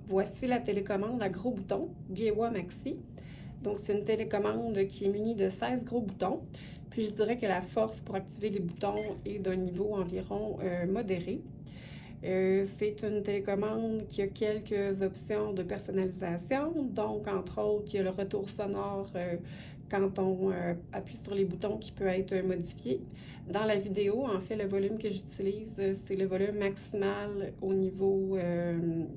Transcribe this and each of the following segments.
Voici la télécommande à gros boutons, Gewa Maxi. Donc, c'est une télécommande qui est munie de 16 gros boutons. Puis, je dirais que la force pour activer les boutons est d'un niveau environ modéré. C'est une télécommande qui a quelques options de personnalisation. Donc, entre autres, il y a le retour sonore quand on appuie sur les boutons qui peut être modifié. Dans la vidéo, en fait, le volume que j'utilise, c'est le volume maximal au niveau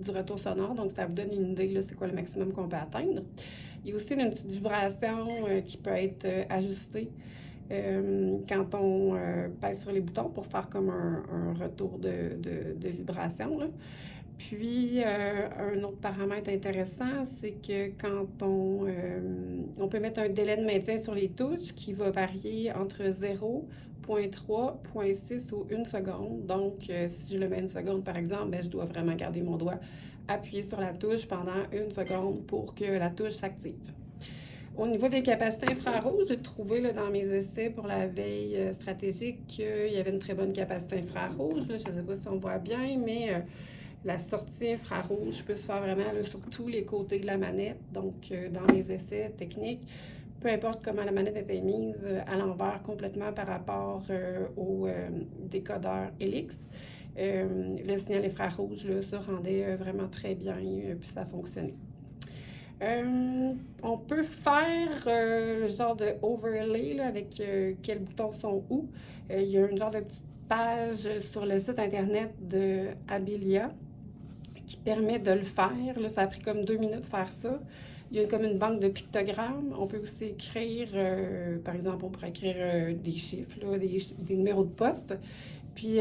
du retour sonore. Donc, ça vous donne une idée, c'est quoi le maximum qu'on peut atteindre. Il y a aussi une petite vibration qui peut être ajustée quand on pèse sur les boutons pour faire comme un retour de vibration, là. Puis, un autre paramètre intéressant, c'est que quand on peut mettre un délai de maintien sur les touches qui va varier entre 0, 0.3, 0.6 ou 1 seconde. Donc, si je le mets 1 seconde, par exemple, je dois vraiment garder mon doigt appuyé sur la touche pendant 1 seconde pour que la touche s'active. Au niveau des capacités infrarouges, j'ai trouvé dans mes essais pour la veille stratégique qu'il y avait une très bonne capacité infrarouge. Je ne sais pas si on voit bien, mais la sortie infrarouge peut se faire vraiment sur tous les côtés de la manette. Donc, dans mes essais techniques, peu importe comment la manette était mise à l'envers complètement par rapport au décodeur Helix, le signal infrarouge se rendait vraiment très bien, puis ça fonctionnait. On peut faire le genre de overlay avec quels boutons sont où. Il y a une genre de petite page sur le site internet de Abilia qui permet de le faire. Là, ça a pris comme 2 minutes de faire ça. Il y a comme une banque de pictogrammes. On peut aussi écrire, par exemple, on pourrait écrire des chiffres, là, des numéros de poste. Puis,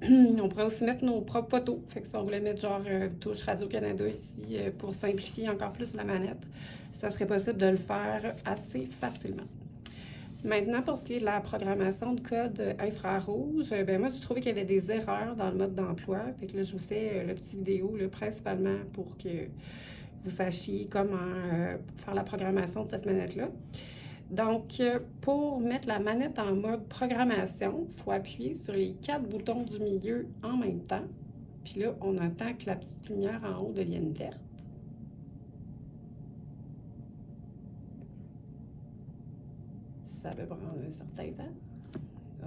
on pourrait aussi mettre nos propres photos. Fait que si on voulait mettre genre touche Radio-Canada ici pour simplifier encore plus la manette, ça serait possible de le faire assez facilement. Maintenant, pour ce qui est de la programmation de code infrarouge, moi, j'ai trouvé qu'il y avait des erreurs dans le mode d'emploi. Fait que là, je vous fais le petit vidéo principalement pour que vous sachiez comment faire la programmation de cette manette-là. Donc, pour mettre la manette en mode programmation, il faut appuyer sur les 4 boutons du milieu en même temps. Puis là, on attend que la petite lumière en haut devienne verte. Ça peut prendre un certain temps.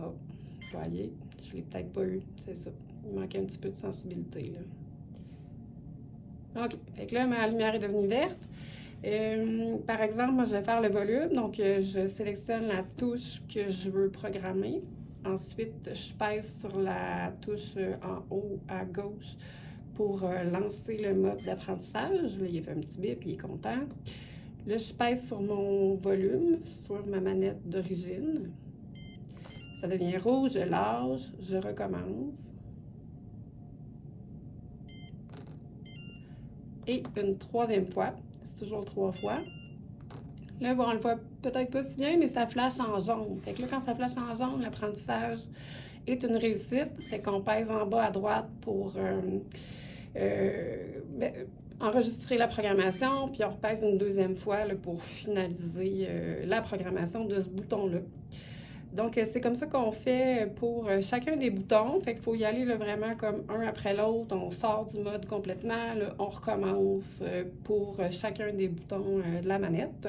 Oh, vous voyez, je ne l'ai peut-être pas eu, c'est ça. Il manquait un petit peu de sensibilité, là. OK, fait que là, ma lumière est devenue verte. Par exemple, moi, je vais faire le volume. Donc, je sélectionne la touche que je veux programmer. Ensuite, je pèse sur la touche en haut à gauche pour lancer le mode d'apprentissage. Là, il a fait un petit bip, il est content. Là, je pèse sur mon volume, sur ma manette d'origine. Ça devient rouge, je lâche, je recommence. Et une 3e fois. Toujours 3 fois. Là, bon, on le voit peut-être pas si bien, mais ça flash en jaune. Fait que là, quand ça flash en jaune, l'apprentissage est une réussite. Fait qu'on pèse en bas à droite pour enregistrer la programmation, puis on repèse une 2e fois là, pour finaliser la programmation de ce bouton-là. Donc, c'est comme ça qu'on fait pour chacun des boutons. Fait qu'il faut y aller là, vraiment comme un après l'autre. On sort du mode complètement. Là, on recommence pour chacun des boutons de la manette.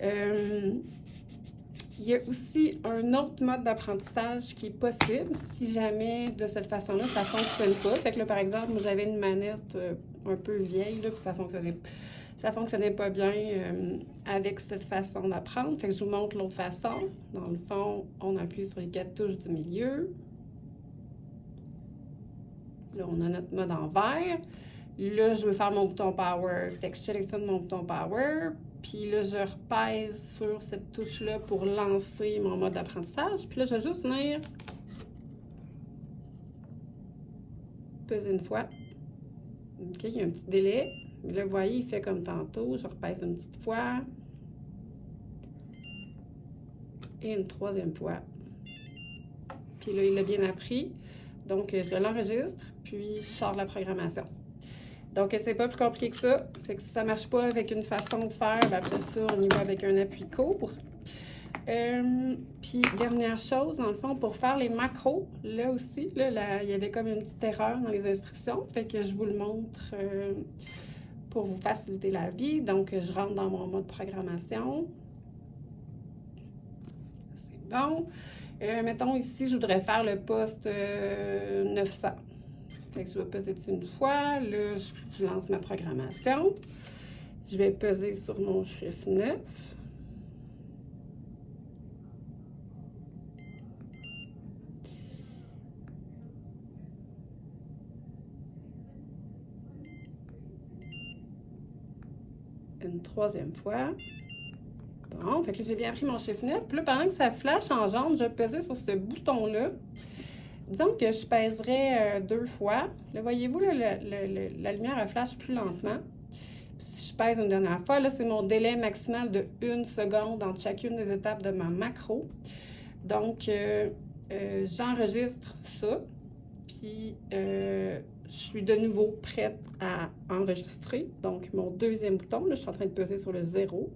Il y a aussi un autre mode d'apprentissage qui est possible si jamais de cette façon-là, ça ne fonctionne pas. Fait que là, par exemple, j'avais une manette un peu vieille, là, puis ça fonctionnait pas bien avec cette façon d'apprendre. Fait que je vous montre l'autre façon. Dans le fond, on appuie sur les 4 touches du milieu. Là, on a notre mode en vert. Là, je veux faire mon bouton Power. Fait que je sélectionne mon bouton Power. Puis là, je repèse sur cette touche-là pour lancer mon mode d'apprentissage. Puis là, je vais juste venir peser une fois. OK, il y a un petit délai. Mais là, vous voyez, il fait comme tantôt. Je repèse une petite fois. Et une 3e fois. Puis là, il l'a bien appris. Donc, je l'enregistre, puis je sors la programmation. Donc, c'est pas plus compliqué que ça. Fait que si ça marche pas avec une façon de faire, après ça, on y va avec un appui court. Puis, dernière chose, dans le fond, pour faire les macros, là aussi, là, il y avait comme une petite erreur dans les instructions. Fait que je vous le montre pour vous faciliter la vie. Donc, je rentre dans mon mode programmation. C'est bon. Mettons ici, je voudrais faire le poste 900. Fait que je vais peser dessus une fois. Là, je lance ma programmation. Je vais peser sur mon chiffre 9. Une troisième fois. Bon, fait que j'ai bien pris mon chiffre 9. Puis là, pendant que ça flash en jaune, je vais peser sur ce bouton-là. Disons que je pèserais 2 fois. Là, voyez-vous, la lumière flash plus lentement. Puis si je pèse une dernière fois, là, c'est mon délai maximal de 1 seconde entre chacune des étapes de ma macro. Donc, j'enregistre ça. Puis, je suis de nouveau prête à enregistrer. Donc, mon deuxième bouton, là, je suis en train de peser sur le 0.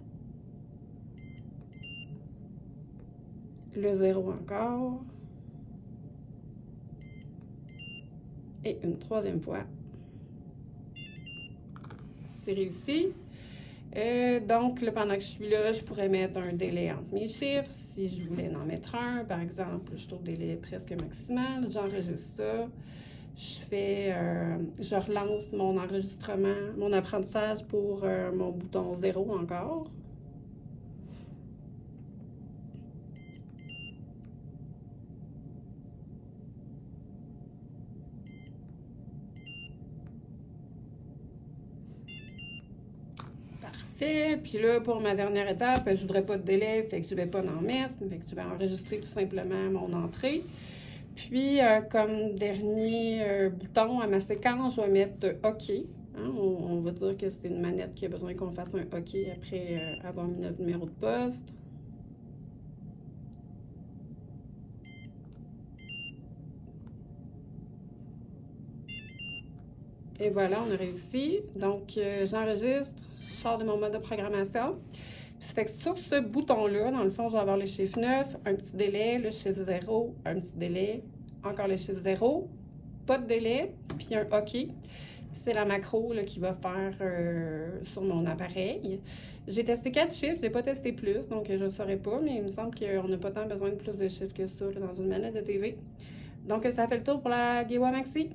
Le 0 encore. Et une troisième fois. C'est réussi. Donc, là, pendant que je suis là, je pourrais mettre un délai entre mes chiffres. Si je voulais en mettre un, par exemple, je trouve le délai presque maximal. J'enregistre ça. Je relance mon enregistrement, mon apprentissage pour mon bouton 0 encore. Parfait. Puis là, pour ma dernière étape, je voudrais pas de délai, fait que je vais pas en mettre, fait que je vais enregistrer tout simplement mon entrée. Puis, comme dernier bouton à ma séquence, je vais mettre OK. Hein, on va dire que c'est une manette qui a besoin qu'on fasse un OK après avoir mis notre numéro de poste. Et voilà, on a réussi. Donc, j'enregistre, je sors de mon mode de programmation. Puis, ça fait que sur ce bouton-là, dans le fond, je vais avoir le chiffre 9, un petit délai, le chiffre 0, un petit délai, encore le chiffre 0, pas de délai, puis un OK. C'est la macro là, qui va faire sur mon appareil. J'ai testé 4 chiffres, je n'ai pas testé plus, donc je ne saurais pas, mais il me semble qu'on n'a pas tant besoin de plus de chiffres que ça là, dans une manette de TV. Donc, ça fait le tour pour la Gewa Maxi.